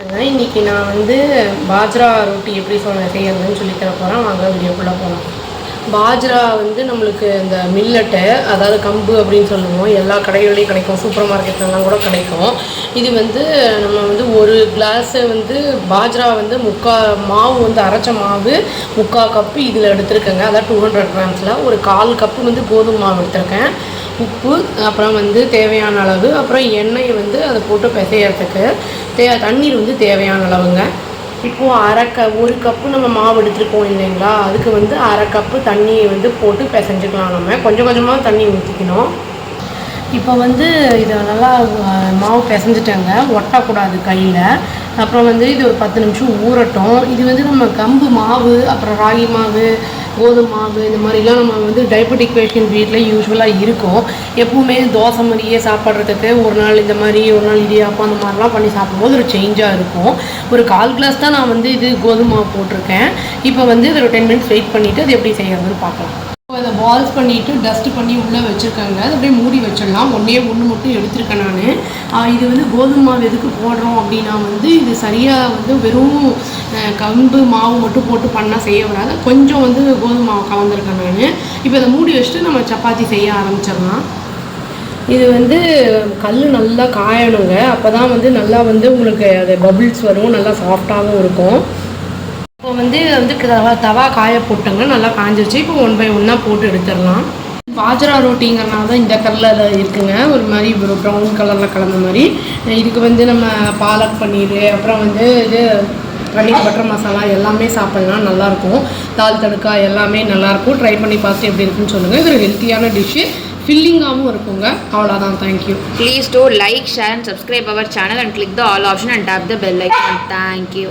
இன்னைக்கு நான் வந்து பாஜ்ரா ரொட்டி எப்படி செய்யறதுன்னு சொல்லி தர போகிறேன். வாங்க வீடியோக்குள்ளே போகலாம். பாஜ்ரா வந்து நம்மளுக்கு இந்த மில்லட்டு, அதாவது கம்பு அப்படின்னு சொல்லுவோம். எல்லா கடைகள்லையும் கிடைக்கும், சூப்பர் மார்க்கெட்லலாம் கூட கிடைக்கும். இது வந்து நம்ம வந்து ஒரு கிளாஸு வந்து பாஜ்ரா வந்து மாவு வந்து அரைச்ச மாவு 3/4 கப்பு இதில் எடுத்துருக்கேங்க. அதாவது 200 கிராம்ஸில் ஒரு 1/4 கப்பு வந்து கோதுமை மாவு எடுத்திருக்கேன். உப்பு, அப்புறம் வந்து தேவையான அளவு, அப்புறம் எண்ணெய் வந்து அதை போட்டு பிசையறதுக்கு தண்ணீர் வந்து தேவையான அளவுங்க. இப்போது ஒரு கப்பு நம்ம மாவு எடுத்துருக்கோம் இல்லைங்களா, அதுக்கு வந்து 1/2 கப்பு தண்ணியை வந்து போட்டு பிசைஞ்சிக்கலாம். நம்ம கொஞ்சம் கொஞ்சமாக தண்ணி ஊற்றிக்கணும். இப்போ வந்து இதை நல்லா மாவு பிசைஞ்சிட்டேங்க, ஒட்டக்கூடாது கையில். அப்புறம் வந்து இது ஒரு 10 நிமிஷம் ஊறட்டும். இது வந்து நம்ம கம்பு மாவு, அப்புறம் ராகி மாவு, கோதுமை மாவு, இந்த மாதிரிலாம் நம்ம வந்து டயபெட்டிக் பேஷண்ட் வீட்டில் யூஸ்வலாக இருக்கும். எப்பவுமே தோசை மாதிரியே சாப்பிட்றதுக்கு ஒரு நாள் இந்த மாதிரி, ஒரு நாள் இடியாப்பம், அந்த மாதிரிலாம் பண்ணி சாப்பிடும்போது ஒரு சேஞ்சாக இருக்கும். ஒரு 1/4 கிளாஸ் தான் நான் வந்து இது கோதுமை மாவு போட்டிருக்கேன். இப்போ வந்து இது ஒரு 10 மினிட்ஸ் வெயிட் பண்ணிவிட்டு அது எப்படி செய்யறதுன்னு பார்க்கலாம். அதை பால்ஸ் பண்ணிவிட்டு டஸ்ட்டு பண்ணி உள்ளே வச்சுருக்காங்க. அது அப்படியே மூடி வச்சிடலாம். ஒன்று மட்டும் எடுத்திருக்கேன் நான். இது வந்து கோதுமை மாவு எதுக்கு போடுறோம் அப்படின்னா வந்து இது சரியாக வந்து வெறும் கம்பு மாவு மட்டும் போட்டு பண்ணால் செய்ய வராது. கொஞ்சம் வந்து கோதுமை மாவு கலந்துருக்கேன் நான். இப்போ இதை மூடி வச்சுட்டு நம்ம சப்பாத்தி செய்ய ஆரம்பிச்சிடலாம். இது வந்து கல் நல்லா காயணுங்க. அப்போ தான் வந்து நல்லா வந்து உங்களுக்கு அது பபிள்ஸ் வரும், நல்லா சாஃப்டாகவும் இருக்கும். இப்போ வந்து தவா காய போட்டுங்க, நல்லா காஞ்சிருச்சு. இப்போ 1 by 1 போட்டு எடுத்துடலாம். பாஜ்ரா ரொட்டிங்கிறனால தான் இந்த கலரில் இருக்குங்க, ஒரு மாதிரி ஒரு ப்ரௌன் கலரில் கலந்த மாதிரி. இதுக்கு வந்து நம்ம பாலக் பன்னீர், அப்புறம் வந்து இது பன்னீர் பட்டர் மசாலா எல்லாமே சாப்பிட்லாம், நல்லாயிருக்கும். தால் தடுக்கா எல்லாமே நல்லாயிருக்கும். ட்ரை பண்ணி பார்த்து எப்படி இருக்குன்னு சொல்லுங்கள். இது ஒரு ஹெல்த்தியான டிஷ்ஷு, ஃபில்லிங்காகவும் இருக்குங்க. அவ்வளோதான். Thank you. Please do like, share and subscribe our channel and click the all option and tap the bell icon. Thank you.